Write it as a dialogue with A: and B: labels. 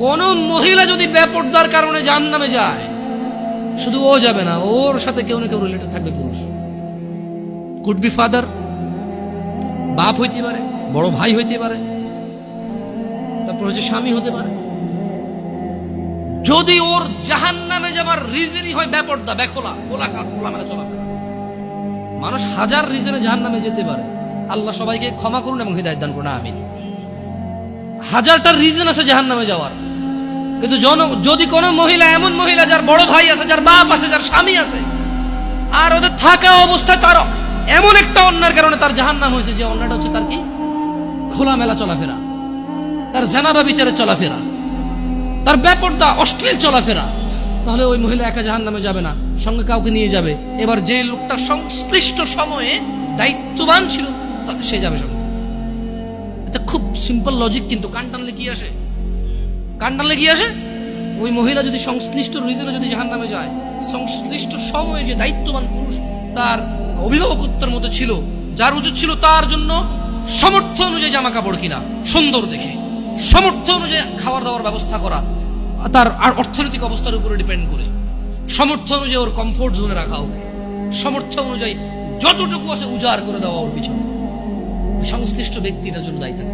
A: কোন মহিলা যদি বেপরদার কারণে জাহান্নামে যায়, শুধু ও যাবে না, ওর সাথে কেউ না কেউ রিলেটেড থাকবে পুরুষ। কুড বি ফাদার, বাপ হইতে পারে, বড় ভাই হইতে পারে, তারপর হচ্ছে স্বামী হতে পারে। যদি ওর জাহান্নামে যাবার রিজনই হয় বেপরদা, বেখোলা, খোলামেলা চলাফেরা। মানুষ হাজার রিজনে জাহান্নামে যেতে পারে, আল্লাহ সবাইকে ক্ষমা করুন এবং হিদায়াত দান করুন, আমিন। হাজারটা রিজন আছে জাহান্নামে যাওয়ার, কিন্তু যদি কোনো মহিলা, এমন মহিলা যার বড় ভাই আছে, যার বাপ আছে, যার স্বামী আছে, আর ওদের থাকা অবস্থায় তার এমন একটা অন্যায়ের কারণে তার জাহান্নাম হয়েছে, যে অন্যায়টা হচ্ছে তার কি খোলামেলা চলাফেরা, তার জানাবা বিচারে চলাফেরা, তার বেপরদা অশ্লীল চলাফেরা, তাহলে ওই মহিলা একা জাহান্নামে যাবে না, সঙ্গে কাউকে নিয়ে যাবে। এবার যে লোকটা সংশ্লিষ্ট সময়ে দায়িত্ববান ছিল সে যাবে সঙ্গে। এটা খুব সিম্পল লজিক, কিন্তু কান টানলে কি আসে? কান টানলে কি আসে? ওই মহিলা যদি সংশ্লিষ্ট রিজনে যদি জাহান্নামে যায়, সংশ্লিষ্ট সময়ে যে দায়িত্ববান পুরুষ তার অভিভাবকত্বের মতো ছিল, যার উচিত ছিল তার জন্য সামর্থ্য অনুযায়ী জামা কাপড় কিনা সুন্দর দেখে, সামর্থ্য অনুযায়ী খাওয়ার দাওয়ার ব্যবস্থা করা, তার আর অর্থনৈতিক অবস্থার উপরে ডিপেন্ড করে, সামর্থ্য অনুযায়ী ওর কমফোর্ট জোনে রাখা হোক, সামর্থ্য অনুযায়ী যতটুকু আছে উজাড় করে দেওয়া ওর পিছনে, সংশ্লিষ্ট ব্যক্তিটার জন্য দায়ী থাকে।